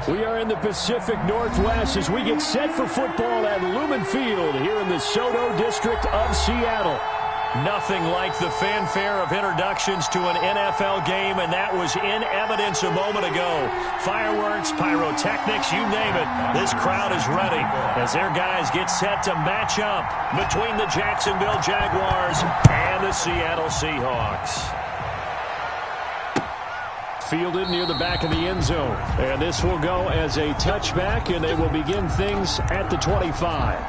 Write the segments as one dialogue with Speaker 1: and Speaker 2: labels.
Speaker 1: We are in the Pacific Northwest as we get set for football at Lumen Field here in the Soto District of Seattle. Nothing like the fanfare of introductions to an NFL game, and that was in evidence a moment ago. Fireworks, pyrotechnics, you name it. This crowd is ready as their guys get set to match up between the Jacksonville Jaguars and the Seattle Seahawks. Fielded near the back of the end zone. And this will go as a touchback, and they will begin things at the 25.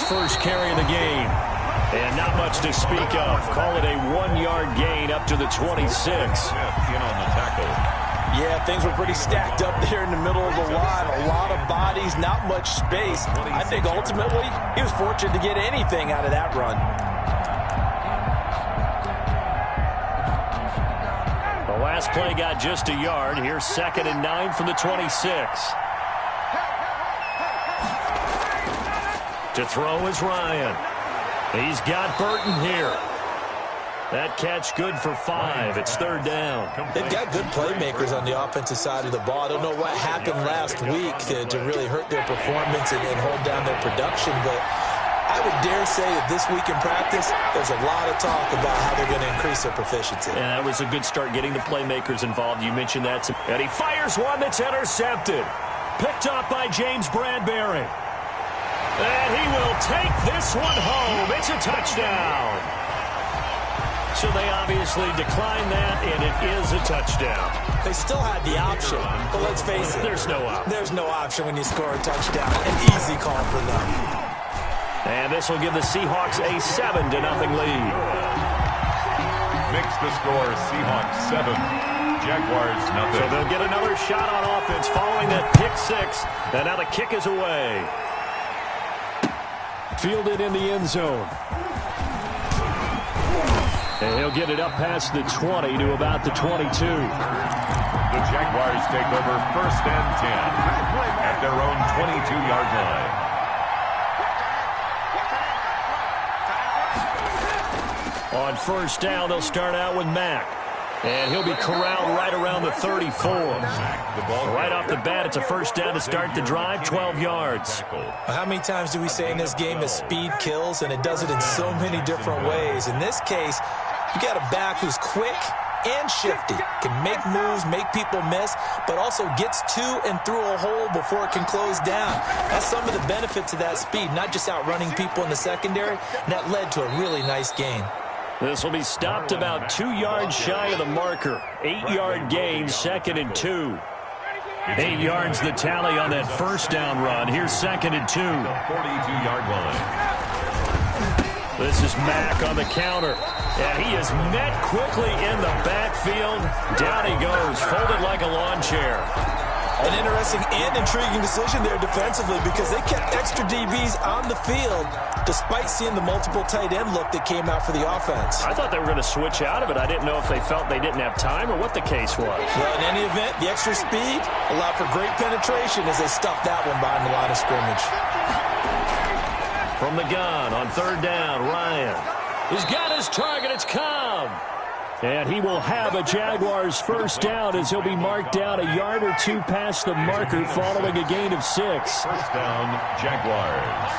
Speaker 1: First carry of the game, and not much to speak of. Call it a 1-yard gain up to the 26.
Speaker 2: In on the tackle.
Speaker 3: Yeah, things were pretty stacked up there in the middle of the line. A lot of bodies, not much space. I think ultimately he was fortunate to get anything out of that run.
Speaker 1: The last play got just a yard. Here's 2nd and 9 from the 26. To throw is Ryan. He's got Burton here. That catch good for 5. It's 3rd down.
Speaker 3: They've got good playmakers on the offensive side of the ball. I don't know what happened last week to really hurt their performance and hold down their production, but I would dare say that this week in practice, there's a lot of talk about how they're going to increase their proficiency.
Speaker 1: And that was a good start getting the playmakers involved. You mentioned that. And he fires one that's intercepted. Picked up by James Bradbury. And he will take this one home. It's a touchdown. So they obviously declined that, and it is a touchdown.
Speaker 3: They still had the option, but let's face it.
Speaker 1: There's no option.
Speaker 3: There's no option when you score a touchdown. An easy call for them.
Speaker 1: And this will give the Seahawks a 7-0 lead.
Speaker 2: Makes the score Seahawks 7, Jaguars nothing.
Speaker 1: So they'll get another shot on offense following that pick 6, and now the kick is away. Fielded in the end zone. And he'll get it up past the 20 to about the 22.
Speaker 2: The Jaguars take over 1st and 10 at their own 22-yard line.
Speaker 1: On 1st down, they'll start out with Mack. And he'll be corralled right around the 34. Right off the bat, it's a 1st down to start the drive, 12 yards.
Speaker 3: How many times do we say in this game that speed kills, and it does it in so many different ways? In this case, you got a back who's quick and shifty, can make moves, make people miss, but also gets to and through a hole before it can close down. That's some of the benefits of that speed, not just outrunning people in the secondary. And that led to a really nice gain.
Speaker 1: This will be stopped about 2 yards shy of the marker. 8-yard gain, 2nd and 2. 8 yards the tally on that 1st down run. Here's 2nd and 2.
Speaker 2: 42-yard line.
Speaker 1: This is Mack on the counter. And he is met quickly in the backfield. Down he goes, folded like a lawn chair.
Speaker 3: An interesting and intriguing decision there defensively because they kept extra DBs on the field despite seeing the multiple tight end look that came out for the offense.
Speaker 1: I thought they were going to switch out of it. I didn't know if they felt they didn't have time or what the case was.
Speaker 3: Well, in any event, the extra speed allowed for great penetration as they stuffed that one behind the line of scrimmage.
Speaker 1: From the gun on 3rd down, Ryan. He's got his target. It's Cobb. And he will have a Jaguars 1st down as he'll be marked down a yard or 2 past the marker following a gain of 6.
Speaker 2: 1st down, Jaguars.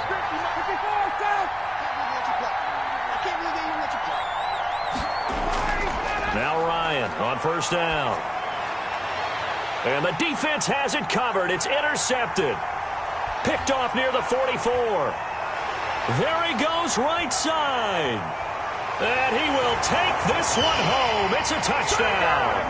Speaker 1: Now Ryan on 1st down. And the defense has it covered. It's intercepted. Picked off near the 44. There he goes right side. And he will take this one home. It's a touchdown.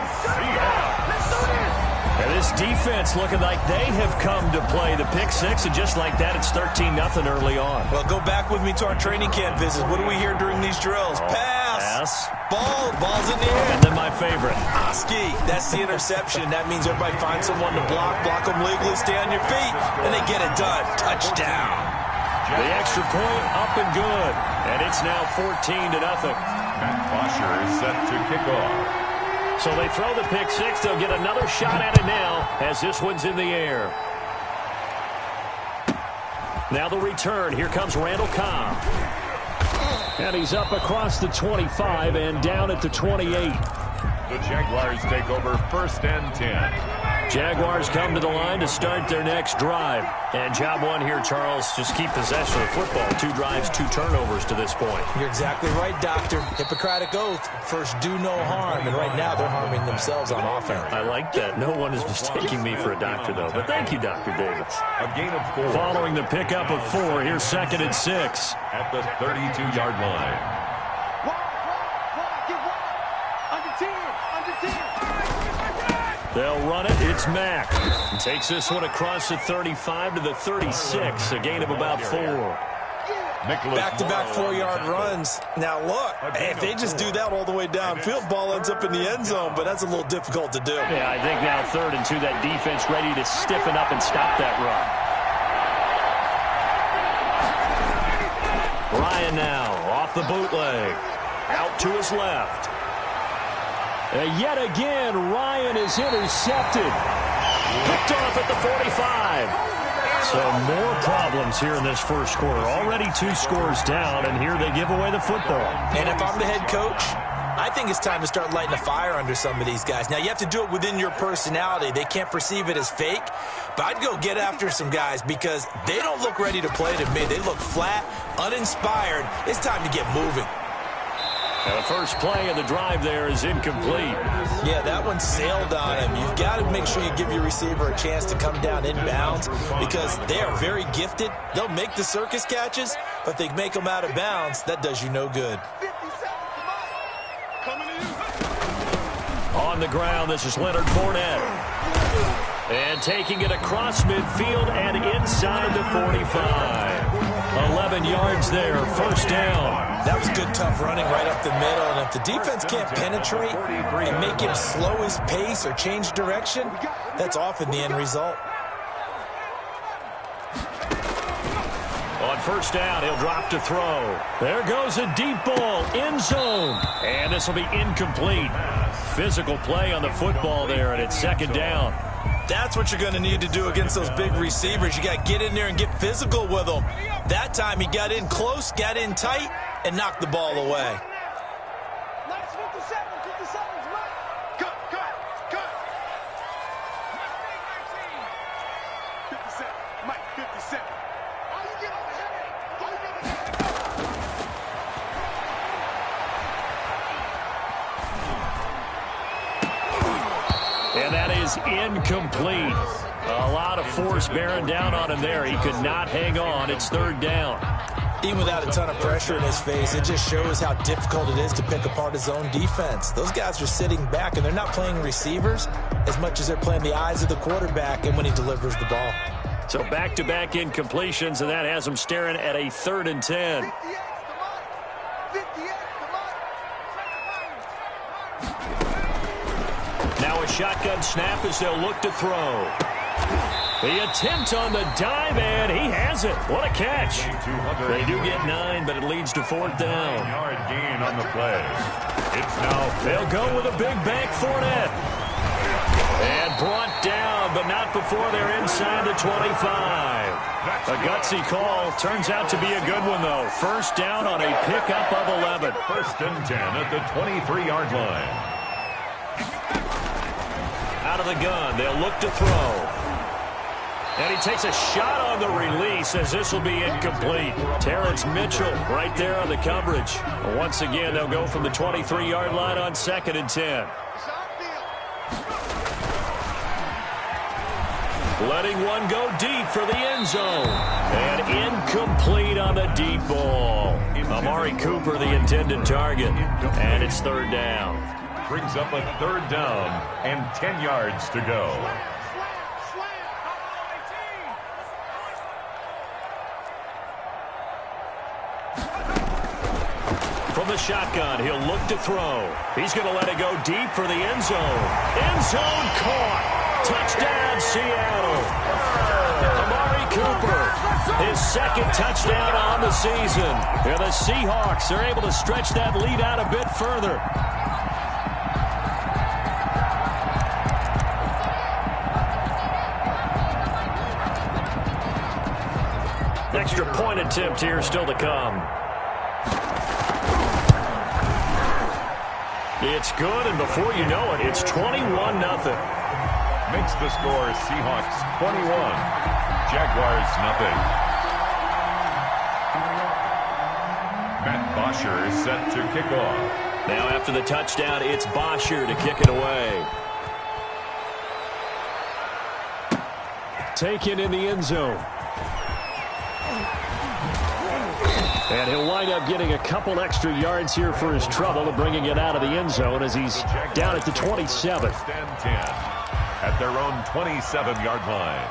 Speaker 1: And this defense looking like they have come to play the pick 6, and just like that, it's 13-0 early on.
Speaker 3: Well, go back with me to our training camp visits. What do we hear during these drills? Pass.
Speaker 1: Yes.
Speaker 3: Ball's in the air.
Speaker 1: And then my favorite.
Speaker 3: Ski, that's the interception. That means everybody finds someone to block them legally, stay on your feet, and they get it done. Touchdown.
Speaker 1: The extra point up and good. And it's now 14-0.
Speaker 2: Matt Bosher is set to kick off.
Speaker 1: So they throw the pick six. They'll get another shot at it now as this one's in the air. Now the return. Here comes Randall Cobb. And he's up across the 25 and down at the 28.
Speaker 2: The Jaguars take over 1st and 10.
Speaker 1: Jaguars come to the line to start their next drive. And job one here, Charles, just keep possession of the football. 2 drives, 2 turnovers to this point.
Speaker 3: You're exactly right, Doctor. Hippocratic oath. First, do no harm. And right now, they're harming themselves on offense.
Speaker 1: I like that. No one is mistaking me for a doctor, though. But thank you, Dr. Davis.
Speaker 2: A gain of 4.
Speaker 1: Following the pickup of 4, here's 2nd and 6.
Speaker 2: At the 32-yard line.
Speaker 1: They'll run it. It's Mack. Takes this one across the 35 to the 36. A gain of about 4.
Speaker 3: Back-to-back 4-yard runs. Now, look, if they just do that all the way downfield, ball ends up in the end zone, but that's a little difficult to do.
Speaker 1: Yeah, I think now 3rd and 2, that defense ready to stiffen up and stop that run. Ryan now off the bootleg. Out to his left. Yet again, Ryan is intercepted. Picked off at the 45. So more problems here in this first quarter. Already 2 scores down, and here they give away the football.
Speaker 3: And if I'm the head coach, I think it's time to start lighting a fire under some of these guys. Now, you have to do it within your personality. They can't perceive it as fake. But I'd go get after some guys because they don't look ready to play to me. They look flat, uninspired. It's time to get moving.
Speaker 1: Now the first play of the drive there is incomplete.
Speaker 3: Yeah, that one sailed on him. You've got to make sure you give your receiver a chance to come down inbounds because they are very gifted. They'll make the circus catches, but if they make them out of bounds, that does you no good.
Speaker 1: On the ground, this is Leonard Fournette. And taking it across midfield and inside the 45. 11 yards there, first down.
Speaker 3: That was good, tough running right up the middle. And if the defense can't penetrate and make him slow his pace or change direction, that's often the end result.
Speaker 1: On first down, he'll drop to throw. There goes a deep ball, end zone. And this will be incomplete. Physical play on the football there, and it's 2nd down.
Speaker 3: That's what you're going to need to do against those big receivers. You got to get in there and get physical with them. That time he got in close, got in tight, and knocked the ball away.
Speaker 4: Last 57 seconds, Mike. Cut. 57, Mike, 57. All you get over here.
Speaker 1: And that is incomplete. A lot of force bearing down on him there. He could not hang on. It's 3rd down.
Speaker 3: Even without a ton of pressure in his face, it just shows how difficult it is to pick apart his own defense. Those guys are sitting back, and they're not playing receivers as much as they're playing the eyes of the quarterback and when he delivers the ball.
Speaker 1: So back-to-back incompletions, and that has him staring at a 3rd and 10.
Speaker 4: 58,
Speaker 1: Now a shotgun snap as they'll look to throw. The attempt on the dive, and he has it. What a catch. They do get 9, but it leads to 4th down.
Speaker 2: 9-yard gain on the play. It's now.
Speaker 1: They'll go with a big bank Fournette. And brought down, but not before they're inside the 25. A gutsy call. Turns out to be a good one, though. First down on a pickup of 11.
Speaker 2: 1st and 10 at the 23-yard line.
Speaker 1: Out of the gun, they'll look to throw. And he takes a shot on the release as this will be incomplete. Terrence Mitchell right there on the coverage. Once again, they'll go from the 23-yard line on 2nd and 10. Letting one go deep for the end zone. And incomplete on the deep ball. Amari Cooper, the intended target. And it's 3rd down.
Speaker 2: Brings up a 3rd down and 10 yards to go.
Speaker 1: From the shotgun, he'll look to throw. He's going to let it go deep for the end zone. End zone caught. Touchdown, Seattle. Amari Cooper, his second touchdown on the season. And the Seahawks are able to stretch that lead out a bit further. Extra point attempt here still to come. It's good, and before you know it, it's 21-0.
Speaker 2: Makes the score Seahawks 21, Jaguars nothing. Matt Bosher is set to kick off.
Speaker 1: Now after the touchdown, it's Bosher to kick it away. Taken in the end zone. And he'll wind up getting a couple extra yards here for his trouble and bringing it out of the end zone as he's down at the 27.
Speaker 2: First and 10 at their own 27-yard line.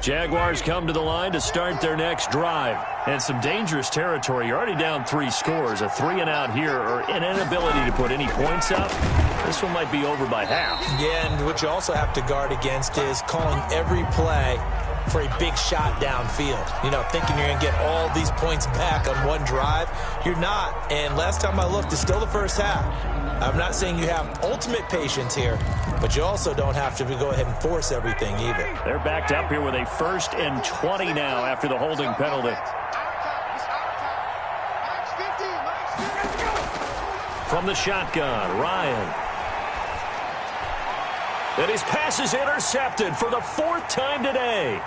Speaker 1: Jaguars come to the line to start their next drive. And some dangerous territory. You're already down 3 scores. A 3-and-out here or an inability to put any points up. This one might be over by half.
Speaker 3: Yeah, and what you also have to guard against is calling every play for a big shot downfield. You know, thinking you're going to get all these points back on one drive. You're not. And last time I looked, it's still the first half. I'm not saying you have ultimate patience here, but you also don't have to go ahead and force everything either.
Speaker 1: They're backed up here with a 1st and 20 now after the holding penalty. From the shotgun, Ryan. And his pass is intercepted for the 4th time today.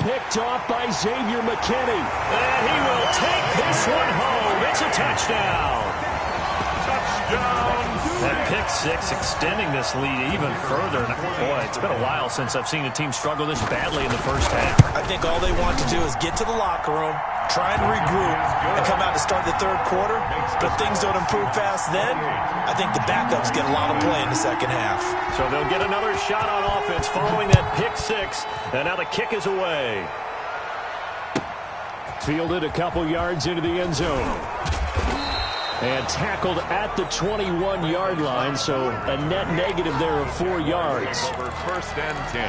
Speaker 1: Picked off by Xavier McKinney. And he will take this one home. It's a touchdown.
Speaker 2: Touchdown.
Speaker 1: That pick six extending this lead even further. And boy, it's been a while since I've seen a team struggle this badly in the first half.
Speaker 3: I think all they want to do is get to the locker room, try and regroup, and come out to start the third quarter. But things don't improve fast then. I think the backups get a lot of play in the second half.
Speaker 1: So they'll get another shot on offense following that pick six. And now the kick is away. Fielded a couple yards into the end zone. And tackled at the 21-yard line, so a net negative there of 4 yards.
Speaker 2: Over 1st and 10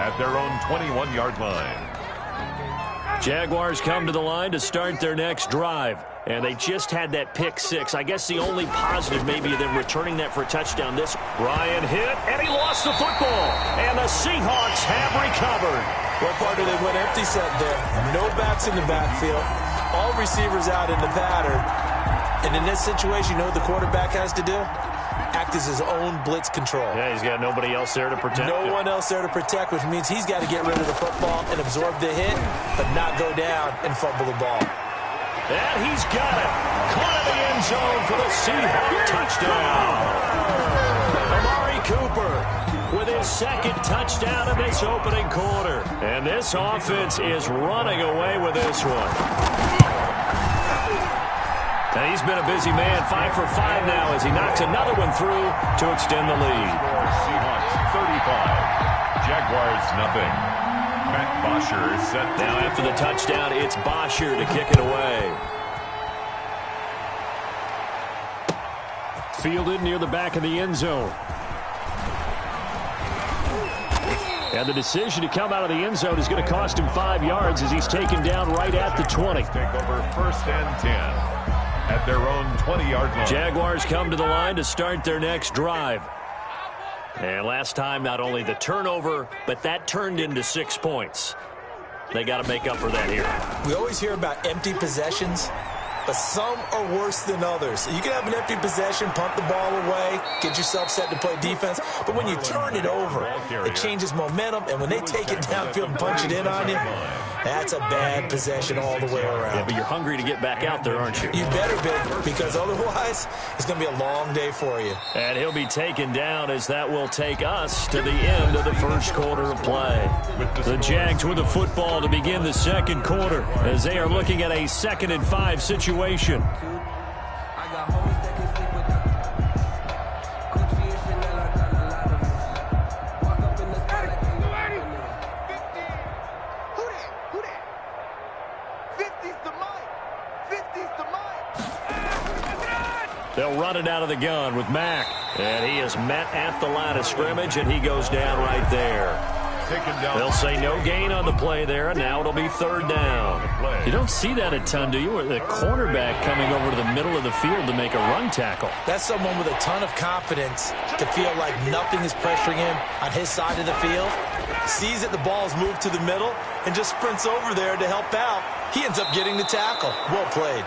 Speaker 2: at their own 21-yard line.
Speaker 1: Jaguars come to the line to start their next drive. And they just had that pick six. I guess the only positive maybe them returning that for a touchdown. This Ryan hit, and he lost the football. And the Seahawks have recovered.
Speaker 3: What part did they went empty set there? No backs in the backfield. All receivers out in the pattern. And in this situation, you know what the quarterback has to do? Act as his own blitz control.
Speaker 1: Yeah, he's got nobody else there to protect him.
Speaker 3: No one else there to protect, which means he's got to get rid of the football and absorb the hit, but not go down and fumble the ball.
Speaker 1: And he's got it. Caught in the end zone for the Seahawks touchdown. Amari Cooper with his 2nd touchdown in this opening quarter. And this offense is running away with this one. And he's been a busy man, 5 for 5 now as he knocks another one through to extend the lead.
Speaker 2: Seahawks 35, Jaguars nothing. Matt Bosher is set.
Speaker 1: Now after the touchdown, it's Bosher to kick it away. Fielded near the back of the end zone. And the decision to come out of the end zone is going to cost him 5 yards as he's taken down right at the 20.
Speaker 2: Take over 1st and 10. At their own 20-yard line.
Speaker 1: Jaguars come to the line to start their next drive. And last time, not only the turnover, but that turned into 6 points. They got to make up for that here.
Speaker 3: We always hear about empty possessions, but some are worse than others. You can have an empty possession, punt the ball away, get yourself set to play defense, but when you turn it over, it changes momentum, and when they take it downfield and punch it in on you, that's a bad possession all the way around.
Speaker 1: Yeah, but you're hungry to get back out there, aren't you?
Speaker 3: You better be, because otherwise, it's going to be a long day for you.
Speaker 1: And he'll be taken down as that will take us to the end of the first quarter of play. The Jags with the football to begin the second quarter as they are looking at a 2nd and 5 situation. They'll run it out of the gun with Mack. And he is met at the line of scrimmage, and he goes down right there. They'll say no gain on the play there, and now it'll be third down.
Speaker 5: You don't see that a ton, do you? With the cornerback coming over to the middle of the field to make a run tackle.
Speaker 3: That's someone with a ton of confidence to feel like nothing is pressuring him on his side of the field. Sees that the ball is moved to the middle and just sprints over there to help out. He ends up getting the tackle. Well played.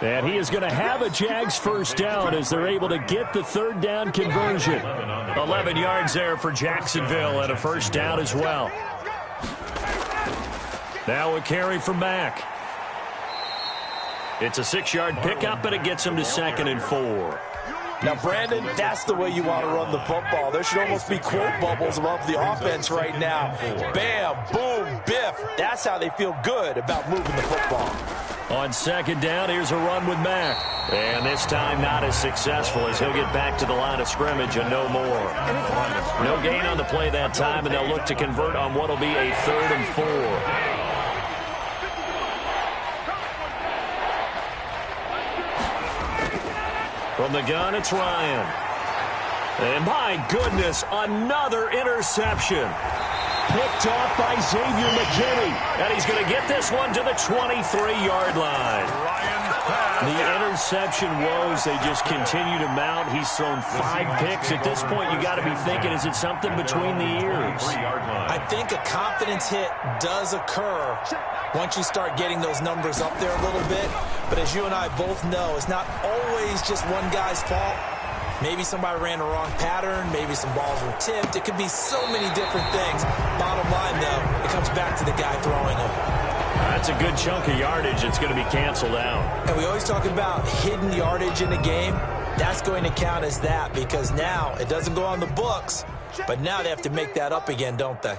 Speaker 1: And he is going to have a Jags first down as they're able to get the third down conversion. 11 yards there for Jacksonville and a first down as well. Now a carry from Mack. It's a 6-yard pickup, and it gets him to 2nd and 4.
Speaker 3: Now, Brandon, that's the way you want to run the football. There should almost be quote bubbles above the offense right now. Bam, boom, biff. That's how they feel good about moving the football.
Speaker 1: On 2nd down, here's a run with Mack. And this time not as successful as he'll get back to the line of scrimmage and no more. No gain on the play that time, and they'll look to convert on what will be a 3rd and 4. From the gun, it's Ryan. And my goodness, another interception. Picked off by Xavier McKinney. And he's going to get this one to the 23-yard line. The interception woes, they just continue to mount. He's thrown 5 picks. At this point, you got to be thinking, is it something between the ears?
Speaker 3: I think a confidence hit does occur once you start getting those numbers up there a little bit. But as you and I both know, it's not always just one guy's fault. Maybe somebody ran the wrong pattern. Maybe some balls were tipped. It could be so many different things. Bottom line, though, it comes back to the guy throwing them.
Speaker 1: That's a good chunk of yardage that's going to be canceled out.
Speaker 3: And we always talk about hidden yardage in a game. That's going to count as that because now it doesn't go on the books, but now they have to make that up again, don't they?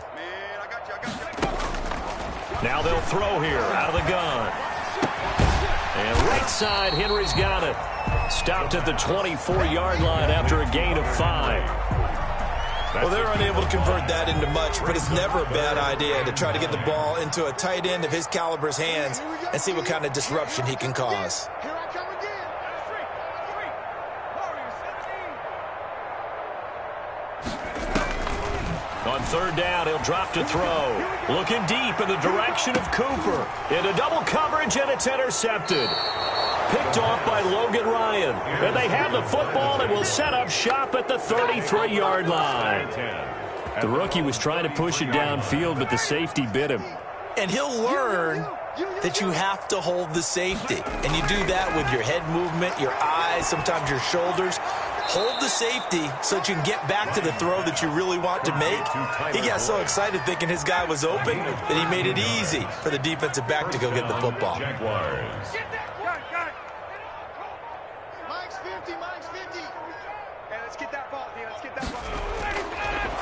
Speaker 1: Now they'll throw here out of the gun. And right side, Henry's got it. Stopped at the 24-yard line after a gain of 5.
Speaker 3: Well, they're unable to convert that into much, but it's never a bad idea to try to get the ball into a tight end of his caliber's hands and see what kind of disruption he can cause.
Speaker 1: On 3rd down, he'll drop to throw. Looking deep in the direction of Cooper. Into double coverage, and it's intercepted. Picked off by Logan Ryan. And they have the football and will set up shop at the 33-yard line. The rookie was trying to push it downfield, but the safety bit him.
Speaker 3: And he'll learn that you have to hold the safety. And you do that with your head movement, your eyes, sometimes your shoulders. Hold the safety so that you can get back to the throw that you really want to make. He got so excited thinking his guy was open that he made it easy for the defensive back to go get the football.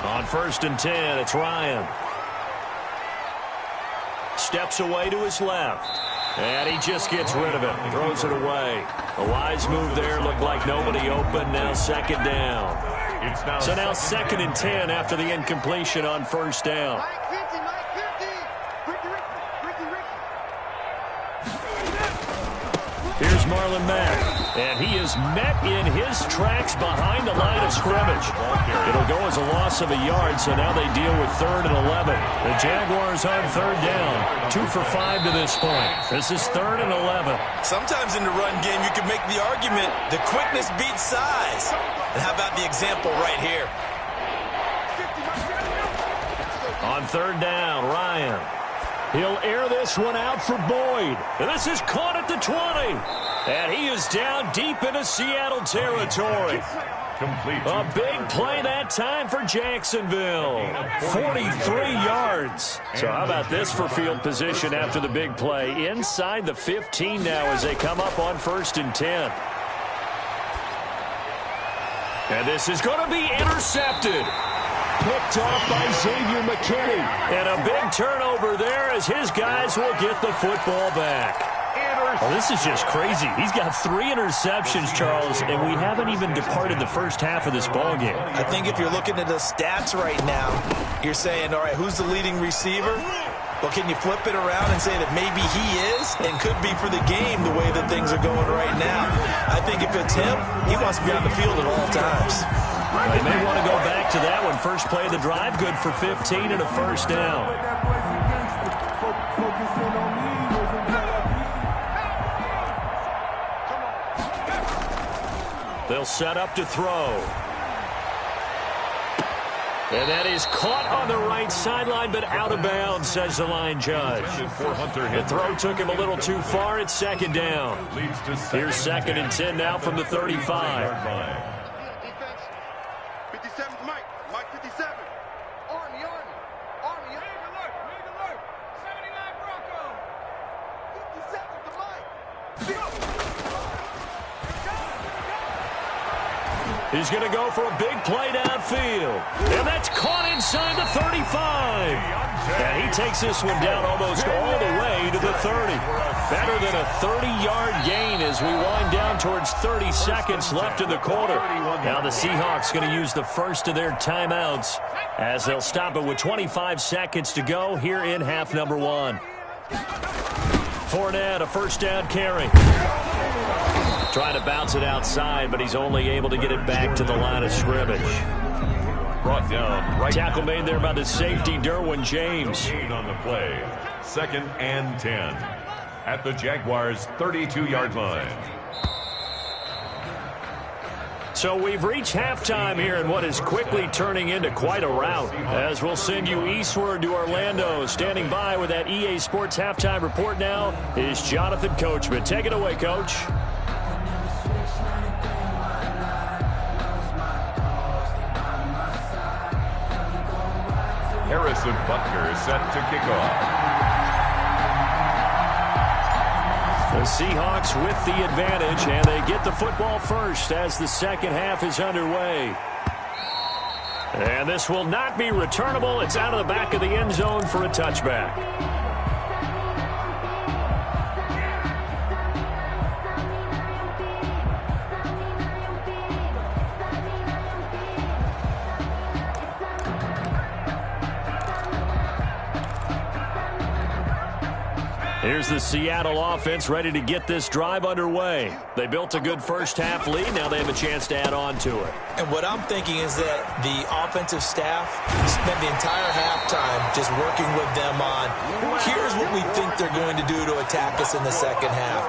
Speaker 1: On 1st and 10, it's Ryan. Steps away to his left. And he just gets rid of it. Throws it away. A wise move there. Looked like nobody open. Now 2nd down. So now 2nd and 10 after the incompletion on 1st down. Here's Marlon Mack. And he is met in his tracks behind the line of scrimmage. It'll go as a loss of a yard, so now they deal with 3rd and 11. The Jaguars on 3rd down. 2 for 5 to this point. This is 3rd and 11.
Speaker 3: Sometimes in the run game, you can make the argument the quickness beats size. And how about the example right here?
Speaker 1: On 3rd down, Ryan. He'll air this one out for Boyd. And this is caught at the 20. And he is down deep into Seattle territory. A big play that time for Jacksonville. 43 yards. So how about this for field position after the big play? Inside the 15 now as they come up on 1st and 10. And this is going to be intercepted. Picked off by Xavier McKinney. And a big turnover there as his guys will get the football back. Well, this is just crazy. He's got 3 interceptions, Charles, and we haven't even departed the first half of this ballgame.
Speaker 3: I think if you're looking at the stats right now, you're saying, all right, who's the leading receiver? Well, can you flip it around and say that maybe he is and could be for the game the way that things are going right now? I think if it's him, he wants to be on the field at all times.
Speaker 1: They may want to go back to that one. First play of the drive, good for 15 and a first down. They'll set up to throw. And that is caught on the right sideline, but out of bounds, says the line judge. The throw took him a little too far. It's second down. Here's 2nd and 10 now from the 35.
Speaker 4: 57, Mike 57. Army. Make alert. 79 Bronco. 57 to Mike.
Speaker 1: He's going to go for a big play downfield. And that's caught inside the 35. And he takes this one down almost all the way to the 30. Better than a 30-yard gain as we wind down towards 30 seconds left in the quarter. Now the Seahawks going to use the first of their timeouts as they'll stop it with 25 seconds to go here in half number 1. Fournette, a first down carry. Trying to bounce it outside, but he's only able to get it back to the line of scrimmage.
Speaker 2: Brought down. Right.
Speaker 1: Tackle made there by the safety, Derwin James.
Speaker 2: On the play. 2nd and 10. At the Jaguars' 32-yard line.
Speaker 1: So we've reached halftime here in what is quickly turning into quite a rout. As we'll send you eastward to Orlando. Standing by with that EA Sports halftime report now is Jonathan Coachman. Take it away, Coach.
Speaker 2: Harrison Butker set to kick off.
Speaker 1: The Seahawks with the advantage, and they get the football first as the second half is underway. And this will not be returnable. It's out of the back of the end zone for a touchback. Here's the Seattle offense ready to get this drive underway. They built a good first half lead. Now they have a chance to add on to it.
Speaker 3: And what I'm thinking is that the offensive staff spent the entire halftime just working with them on, here's what we think they're going to do to attack us in the second half.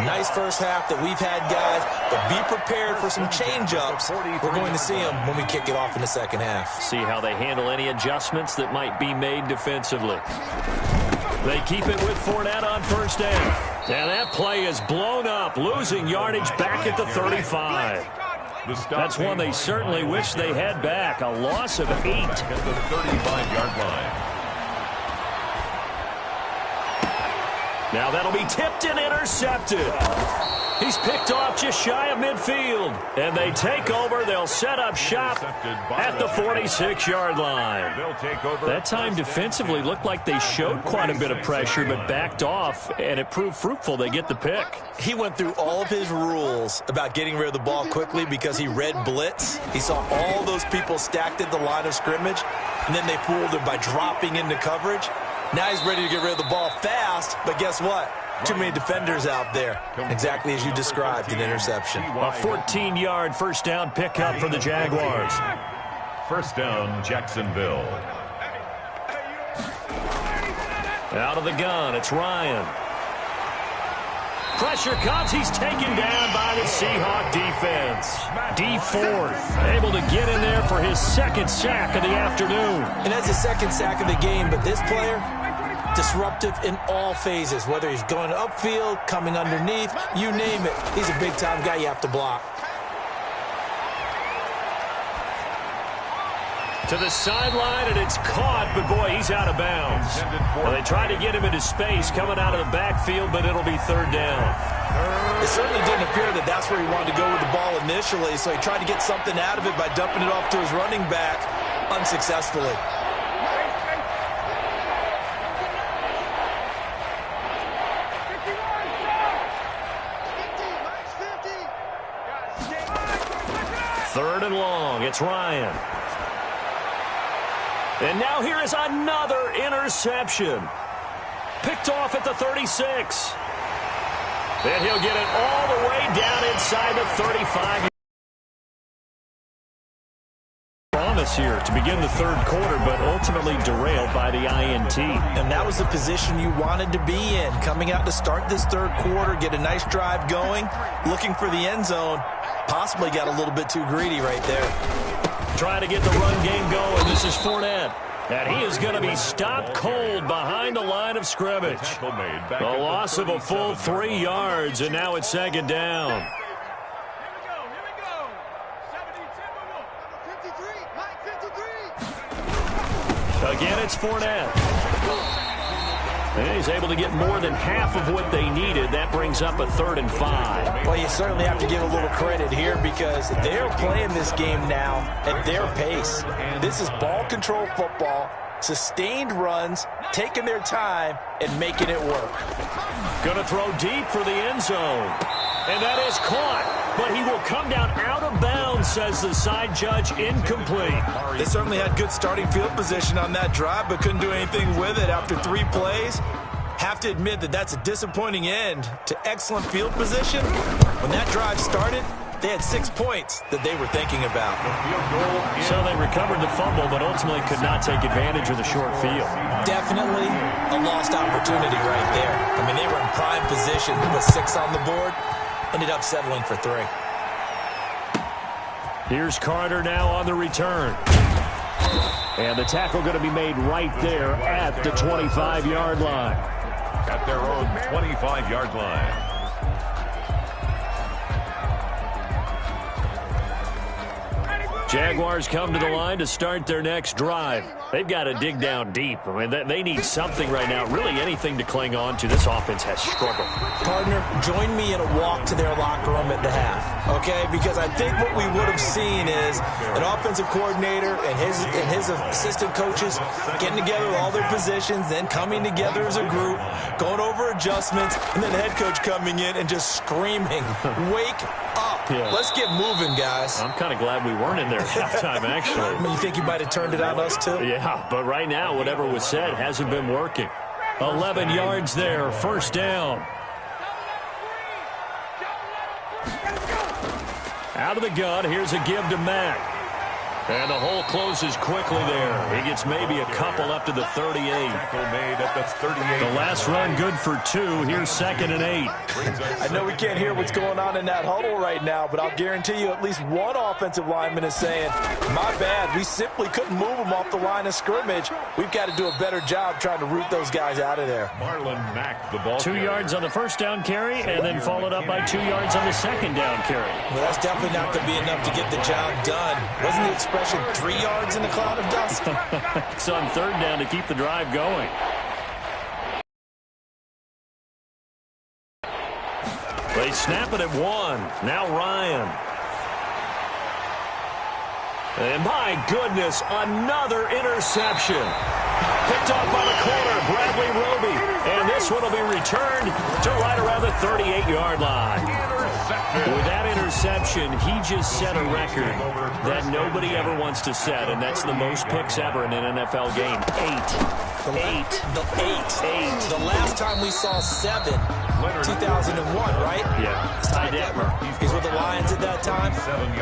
Speaker 3: Nice first half that we've had, guys, but be prepared for some change-ups. We're going to see them when we kick it off in the second half.
Speaker 1: See how they handle any adjustments that might be made defensively. They keep it with Fournette on first down. And that play is blown up, losing yardage back at the 35. That's one they certainly wish they had back. A loss of 8.
Speaker 2: At the 35-yard line.
Speaker 1: Now that'll be tipped and intercepted. He's picked off just shy of midfield. And they take over. They'll set up shop at the 46-yard line. That time defensively looked like they showed quite a bit of pressure but backed off, and it proved fruitful. They get the pick.
Speaker 3: He went through all of his rules about getting rid of the ball quickly because he read blitz. He saw all those people stacked at the line of scrimmage, and then they fooled him by dropping into coverage. Now he's ready to get rid of the ball fast, but guess what? Too many defenders out there. Exactly as you described, an interception.
Speaker 1: A 14-yard first down pickup for the Jaguars.
Speaker 2: First down, Jacksonville.
Speaker 1: Out of the gun, it's Ryan. Pressure comes. He's taken down by the Seahawk defense. D Ford able to get in there for his second sack of the afternoon.
Speaker 3: And that's the second sack of the game, but this player, disruptive in all phases, whether he's going upfield, coming underneath, you name it. He's a big-time guy you have to block.
Speaker 1: To the sideline, and it's caught, but boy, he's out of bounds. Well, they tried to get him into space coming out of the backfield, but it'll be third down.
Speaker 3: It certainly didn't appear that that's where he wanted to go with the ball initially, so he tried to get something out of it by dumping it off to his running back unsuccessfully.
Speaker 1: Third and long, it's Ryan. And now here is another interception. picked off at the 36. Then he'll get it all the way down inside the 35. Promise here to begin the third quarter, but ultimately derailed by the INT.
Speaker 3: And that was the position you wanted to be in. Coming out to start this third quarter, get a nice drive going, looking for the end zone. Possibly got a little bit too greedy right there.
Speaker 1: Trying to get the run game going. This is Fournette. And he is going to be stopped cold behind the line of scrimmage. A loss of a full 3 yards, and now it's second down. Again, it's Fournette. And he's able to get more than half of what they needed. That brings up a 3rd and 5.
Speaker 3: Well, you certainly have to give a little credit here because they're playing this game now at their pace. This is ball control football, sustained runs, taking their time, and making it work.
Speaker 1: Going to throw deep for the end zone. And that is caught. But he will come down out of bounds, says the side judge, incomplete.
Speaker 3: They certainly had good starting field position on that drive, but couldn't do anything with it after 3 plays. Have to admit that that's a disappointing end to excellent field position. When that drive started, they had 6 points that they were thinking about.
Speaker 1: So they recovered the fumble, but ultimately could not take advantage of the short field.
Speaker 3: Definitely a lost opportunity right there. I mean, they were in prime position with 6 on the board. Ended up settling for 3.
Speaker 1: Here's Carter now on the return. And the tackle going to be made right there at the 25-yard line.
Speaker 2: At their own 25-yard line.
Speaker 1: Jaguars come to the line to start their next drive. They've got to dig down deep. I mean, they need something right now, really anything to cling on to. This offense has struggled.
Speaker 3: Partner, join me in a walk to their locker room at the half, okay? Because I think what we would have seen is an offensive coordinator and his assistant coaches getting together with all their positions, then coming together as a group, going over adjustments, and then the head coach coming in and just screaming, wake up. Yeah. Let's get moving, guys.
Speaker 1: I'm kind of glad we weren't in there at halftime, actually.
Speaker 3: I mean, you think you might have turned it on us, too?
Speaker 1: Yeah, but right now, whatever was said hasn't been working. 11 yards there, first down. Out of the gun, here's a give to Mack. And the hole closes quickly there. He gets maybe a couple up to the 38. The last run good for 2. Here's 2nd and 8.
Speaker 3: I know we can't hear what's going on in that huddle right now, but I'll guarantee you at least one offensive lineman is saying, my bad, we simply couldn't move them off the line of scrimmage. We've got to do a better job trying to root those guys out of there.
Speaker 2: Marlon Mack, the ball
Speaker 1: 2 yards on the first down carry, and then followed up by 2 yards on the second down carry.
Speaker 3: Well, that's definitely not going to be enough to get the job done. Wasn't the expression 3 yards in a cloud of dust?
Speaker 1: It's on third down to keep the drive going. They snap it at 1. Now Ryan. And my goodness, another interception. Picked off by the corner, Bradley Roby. And this one will be returned to right around the 38-yard line. With that interception, he just set a record that nobody ever wants to set, and that's the most picks ever in an NFL game. 8.
Speaker 3: The last time we saw 7, 2001, right?
Speaker 1: Yeah.
Speaker 3: Ty Detmer. He's with the Lions at that time.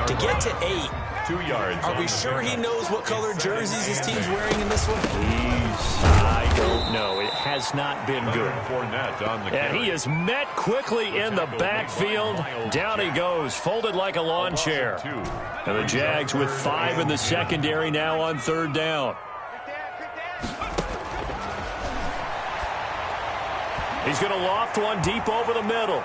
Speaker 3: To get to 8.
Speaker 2: 2 yards.
Speaker 3: Are we sure he knows what color jerseys his team's wearing in this one?
Speaker 1: I don't know. It has not been good. And he is met quickly in the backfield. Down he goes, folded like a lawn chair. And the Jags with 5 in the secondary now on third down. He's going to loft one deep over the middle.